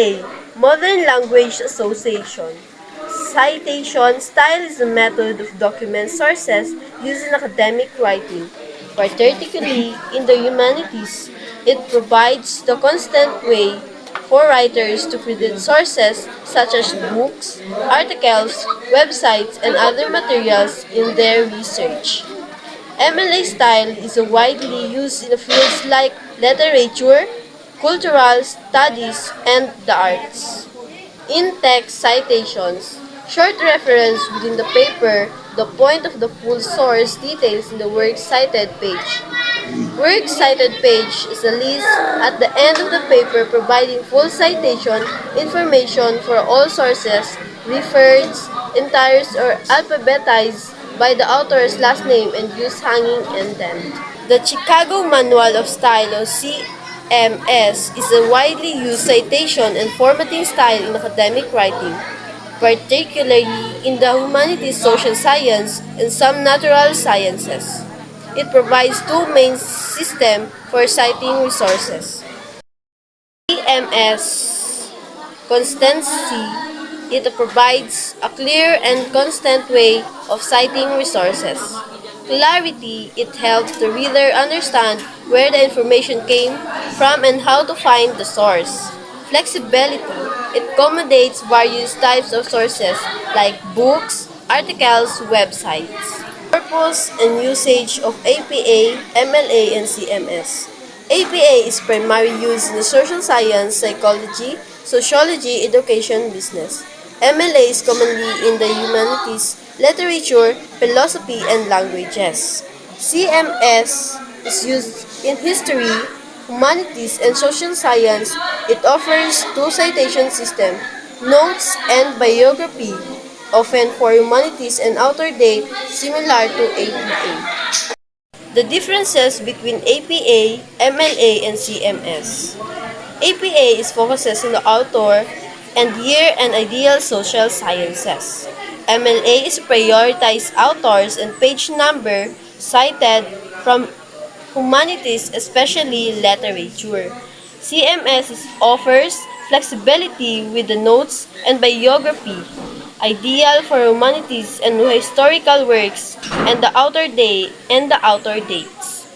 MLA, Modern Language Association. Citation style is a method of document sources used in academic writing. Particularly in the humanities, it provides the constant way for writers to credit sources such as books, articles, websites, and other materials in their research. MLA style is widely used in fields like literature, cultural studies, and the arts. In-text citations, short reference within the paper, the point of the full source details in the works cited page. Works cited page is a list at the end of the paper providing full citation information for all sources, referred, entires, or alphabetized by the author's last name and use hanging indent. The Chicago Manual of Style or CMS is a widely used citation and formatting style in academic writing, particularly in the humanities, social science, and some natural sciences. It provides two main systems for citing resources. CMS constancy. It provides a clear and constant way of citing resources. Clarity. It helps the reader understand where the information came from and how to find the source. Flexibility. It accommodates various types of sources like books, articles, websites. Purpose and usage of APA, MLA, and CMS. APA is primarily used in the social science, psychology, sociology, education, business. MLA is commonly in the humanities, literature, philosophy, and languages. CMS is used in history, humanities, and social science. It offers two citation systems, notes and biography, often for humanities and author date similar to APA. The differences between APA, MLA, and CMS. APA is focuses on the author and year and ideal social sciences. MLA is prioritize authors and page number cited from humanities, especially literature. Offers flexibility with the notes and biography, ideal for humanities and historical works, and the author dates.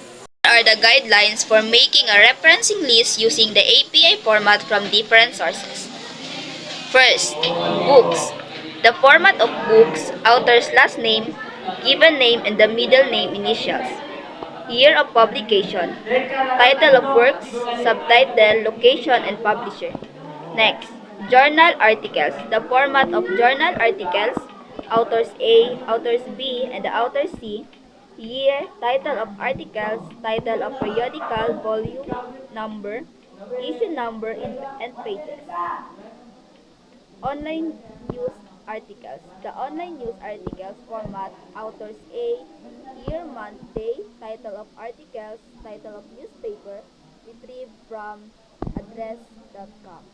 Are the guidelines for making a referencing list using the API format from different sources. First, books. The format of books, author's last name, given name, and the middle name initials. Year of publication, title of works, subtitle, location, and publisher. Next, journal articles. The format of journal articles, authors A, authors B, and the author C. Year, title of articles, title of periodical, volume, number, issue number, and pages. Online news articles. The online news articles format, authors A, year, month, day, title of articles, title of newspaper, retrieved from address.com.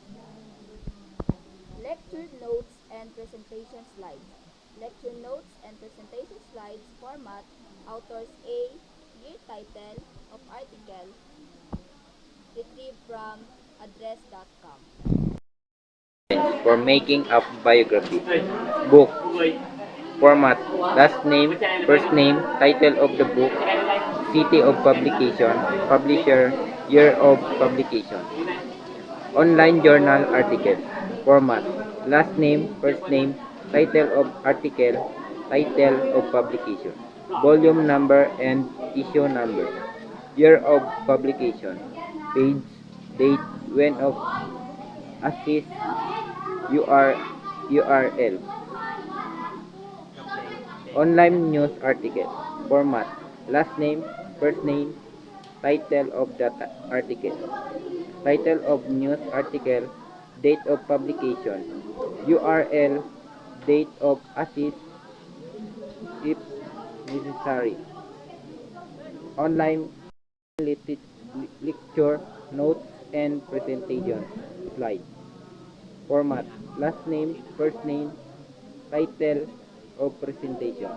Lecture notes and presentation slides. Lecture notes and presentation slides format, authors A, year, title of article, retrieved from address.com. For making up biography. Book format, last name, first name, title of the book, city of publication, publisher, year of publication. Online journal article format, last name, first name, title of article, title of publication, volume number and issue number, year of publication, page, date, when of assist, UR, URL. Online news article format, last name, first name, title of the article, title of news article, date of publication, URL, date of assist if necessary. Online lecture notes and presentation slide format, last name, first name, title of presentation,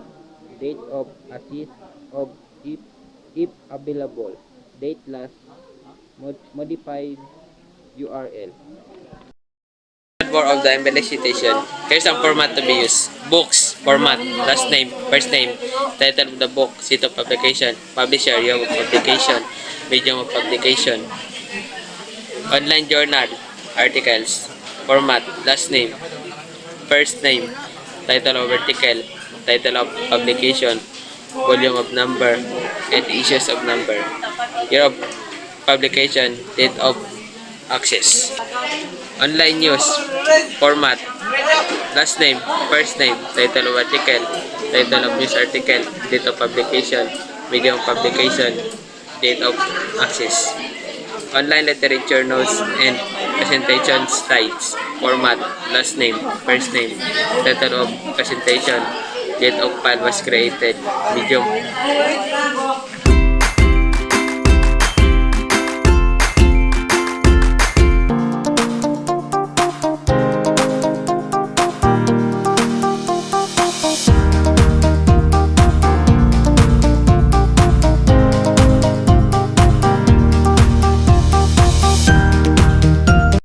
date of assist of if available, date last modified URL. more of the embellished citation. Here's some format to be used. Books, format, last name, first name, title of the book, seat of publication, publisher, year of publication, medium of publication. Online journal, articles, format, last name, first name, title of article, title of publication, volume of number, and issues of number. Year of publication, date of access. Online news, format, last name, first name, title of article, title of news article, date of publication, medium of publication, date of access. Online literature notes and presentation slides, format, last name, first name, title of presentation, date of file was created, medium